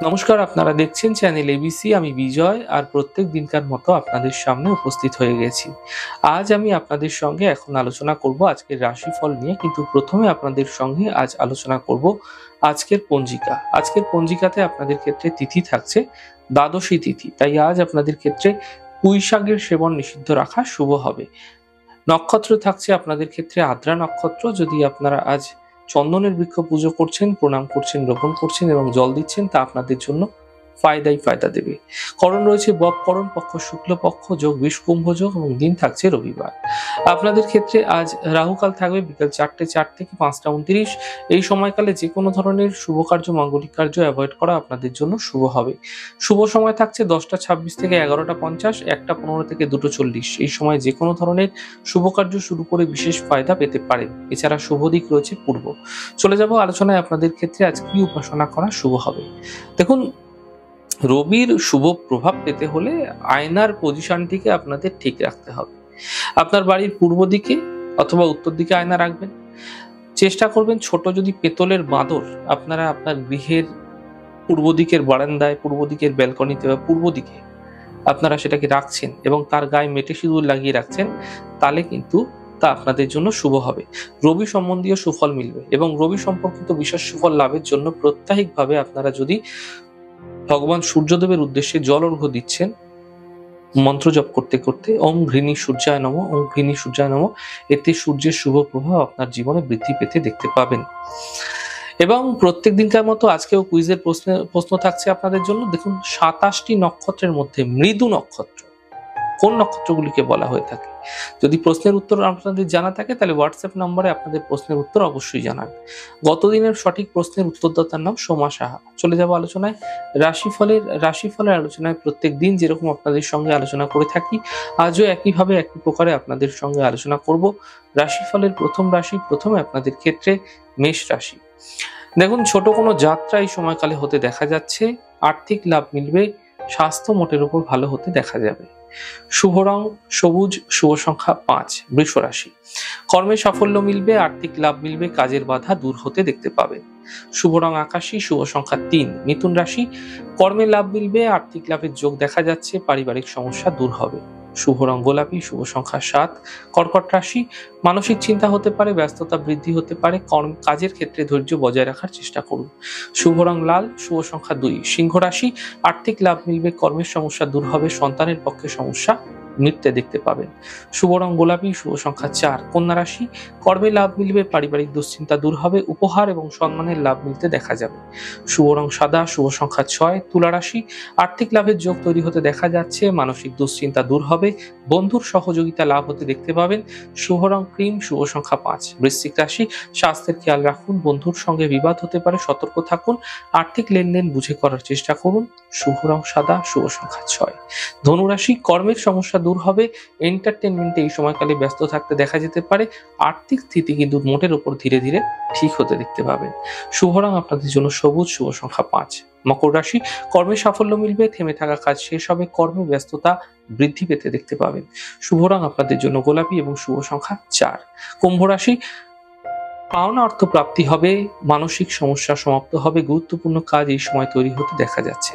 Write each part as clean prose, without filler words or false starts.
নমস্কার, আপনারা দেখছেন চ্যানেল এবিসি। আমি বিজয় আর প্রত্যেক দিনকার মতো আপনাদের সামনে উপস্থিত হয়ে গেছি। আজ আমি আপনাদের সঙ্গে এখন আলোচনা করব আজকের রাশিফল নিয়ে, কিন্তু প্রথমে আপনাদের সঙ্গে আজ আলোচনা করব আজকের পঞ্জিকা। আজকের পঞ্জিকাতে আপনাদের ক্ষেত্রে তিথি থাকছে দ্বাদশী তিথি, তাই আজ আপনাদের ক্ষেত্রে পুঁই শাকের সেবন নিষিদ্ধ রাখা শুভ হবে। নক্ষত্র থাকছে আপনাদের ক্ষেত্রে আদ্রা নক্ষত্র। যদি আপনারা আজ চন্দনের বৃক্ষ পুজো করছেন, প্রণাম করছেন, রোপণ করছেন এবং জল দিচ্ছেন, তা আপনাদের জন্য ফায়দাই ফায়দা দেবে। করণ রয়েছে ববকরণ, পক্ষ শুক্লপক্ষ, যোগ বিষ কুম্ভ যোগ এবং দিন থাকছে রবিবার। আপনাদের ক্ষেত্রে আজ রাহুকাল থাকবে বিকেল 4:04 থেকে 5:29। এই সময়কালে যে কোনো ধরনের শুভ কার্য, মাঙ্গলিক কার্য অ্যাভয়েড করা আপনাদের জন্য শুভ হবে। শুভ সময় থাকছে 10:26 থেকে 11:50, 1:15 থেকে 2:40। এই সময় যে কোনো ধরনের শুভ কার্য শুরু করে বিশেষ ফায়দা পেতে পারেন। এছাড়া শুভ দিক রয়েছে পূর্ব। চলে যাব আলোচনায় আপনাদের ক্ষেত্রে আজ কি উপাসনা করা শুভ হবে। দেখুন, রবির শুভ প্রভাব পেতে হলে আয়নার পজিশনটিকে আপনাদের ঠিক রাখতে হবে। আপনার বাড়ির পূর্ব দিকে অথবা উত্তর দিকে আয়না রাখবেন। চেষ্টা করবেন ছোট যদি পেতলের বাঁদর আপনারা আপনার গৃহের পূর্ব দিকের বারান্দায়, পূর্ব দিকের ব্যালকনিতে বা পূর্ব দিকে আপনারা সেটাকে রাখছেন এবং তার গায়ে মেটে সিঁদুর লাগিয়ে রাখছেন, তাহলে কিন্তু তা আপনাদের জন্য শুভ হবে। রবি সম্বন্ধীয় সুফল মিলবে এবং রবি সম্পর্কিত বিশেষ সুফল লাভের জন্য প্রত্যাহিকভাবে আপনারা যদি ভগবান সূর্যদেবের উদ্দেশ্যে জল অর্ঘ্য দিচ্ছেন, মন্ত্র জপ করতে করতে ওম ঘৃণী সূর্যায় নমঃ, ওম ঘৃণী সূর্যায় নমঃ, এতে সূর্যের শুভ প্রভাব আপনার জীবনে বৃদ্ধি পেতে দেখতে পাবেন। এবং প্রত্যেক দিনকার মতো আজকেও কুইজের প্রশ্ন থাকছে আপনাদের জন্য। দেখুন, 27টি নক্ষত্রের মধ্যে মৃদু নক্ষত্র কোন নক্ষত্রগুলিকে বলা হয়ে থাকে? যদি প্রশ্নের উত্তর আপনাদের জানা থাকে তাহলে হোয়াটসঅ্যাপ নম্বরে আপনাদের প্রশ্নের উত্তর অবশ্যই জানান। গতদিনের সঠিক প্রশ্নের উত্তরদাতার নাম সোমা সাহা। চলে যাব আলোচনায়। রাশিফলের আলোচনায় প্রত্যেক দিন যেরকম আপনাদের সঙ্গে আলোচনা করে থাকি, আজও একইভাবে একই প্রকারে আপনাদের সঙ্গে আলোচনা করব। রাশিফলের প্রথম রাশি, প্রথমে আপনাদের ক্ষেত্রে মেষ রাশি। দেখুন, ছোট কোনো যাত্রা এই সময়কালে হতে দেখা যাচ্ছে। আর্থিক লাভ মিলবে, স্বাস্থ্য মোটের উপর ভালো হতে দেখা যাবে। শুভ রং সবুজ, শুভ সংখ্যা 5। বৃষ রাশি, কর্মে সাফল্য মিলবে, আর্থিক লাভ মিলবে, কাজের বাধা দূর হতে দেখতে পাবেন। শুভ রং আকাশী, শুভ সংখ্যা 3। মিথুন রাশি, কর্মে লাভ মিলবে, আর্থিক লাভের যোগ দেখা যাচ্ছে, পারিবারিক সমস্যা দূর হবে। শুভ রং গোলাপি, শুভ সংখ্যা 7। কর্কট রাশি, মানসিক চিন্তা হতে পারে, ব্যস্ততা বৃদ্ধি হতে পারে, কাজের ক্ষেত্রে ধৈর্য বজায় রাখার চেষ্টা করুন। শুভ রং লাল, শুভ সংখ্যা 2। সিংহ রাশি, আর্থিক লাভ মিলবে, কর্মের সমস্যা দূর হবে, সন্তানের পক্ষে সমস্যা মিটতে দেখতে পাবেন। শুভ রং গোলাপি, শুভ সংখ্যা 4। কন্যা রাশি, কর্মে লাভ মিলবে, পারিবারিক দুশ্চিন্তা দূর হবে, উপহার এবং সম্মানের লাভ মিলতে দেখা যাবে। শুভ রং সাদা, শুভ সংখ্যা 6। তুলা রাশি, আর্থিক লাভের যোগ তৈরি হতে দেখা যাচ্ছে, মানসিক দুশ্চিন্তা দূর হবে, বন্ধুর সহযোগিতা লাভ হতে দেখতে পাবেন। শুভ রং ক্রিম, শুভ সংখ্যা 5। বৃশ্চিক রাশি, স্বাস্থ্যের খেয়াল রাখুন, বন্ধুর সঙ্গে বিবাদ হতে পারে, সতর্ক থাকুন, আর্থিক লেনদেন বুঝে করার চেষ্টা করুন। শুভ রং সাদা, শুভ সংখ্যা 6। ধনু রাশি, কর্মের সমস্যা দূর হবে, এন্টারটেনমেন্টে এই সময়কালে ব্যস্ত থাকতে দেখা যেতে পারে, আর্থিক স্থিতি কিন্তু মোটের উপর ধীরে ধীরে ঠিক হতে দেখতে পাবেন। শুভ রং আপনাদের জন্য সবুজ, শুভ সংখ্যা 5। মকর রাশি, কর্মে সাফল্য মিলবে, থেমে থাকা কাজ শেষ হবে, কর্মে ব্যস্ততা বৃদ্ধি পেতে দেখতে পাবেন। শুভ রং আপনাদের জন্য গোলাপি এবং শুভ সংখ্যা 4। কুম্ভ রাশি, পাওনা অর্থ প্রাপ্তি হবে, মানসিক সমস্যা সমাপ্ত হবে, গুরুত্বপূর্ণ কাজ এই সময় তৈরি হতে দেখা যাচ্ছে।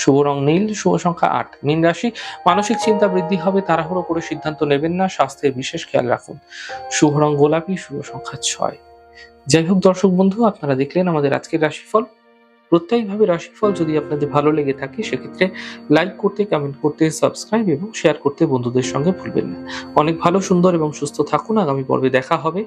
শুভ রং নীল, শুভ সংখ্যা 8। মীন রাশি, মানসিক চিন্তা বৃদ্ধি হবে, তাড়াহুড়ো করে সিদ্ধান্ত নেবেন না, স্বাস্থ্যের বিশেষ খেয়াল রাখুন। শুভ রং গোলাপি, শুভ সংখ্যা 6। যাই হোক দর্শক বন্ধু, আপনারা দেখলেন আমাদের আজকের রাশিফল। প্রত্যেকভাবে রাশিফল যদি আপনাদের ভালো লেগে থাকে সেক্ষেত্রে লাইক করতে, কমেন্ট করতে, সাবস্ক্রাইব এবং শেয়ার করতে বন্ধুদের সঙ্গে ভুলবেন না। অনেক ভালো, সুন্দর এবং সুস্থ থাকুন। আগামী পর্বে দেখা হবে।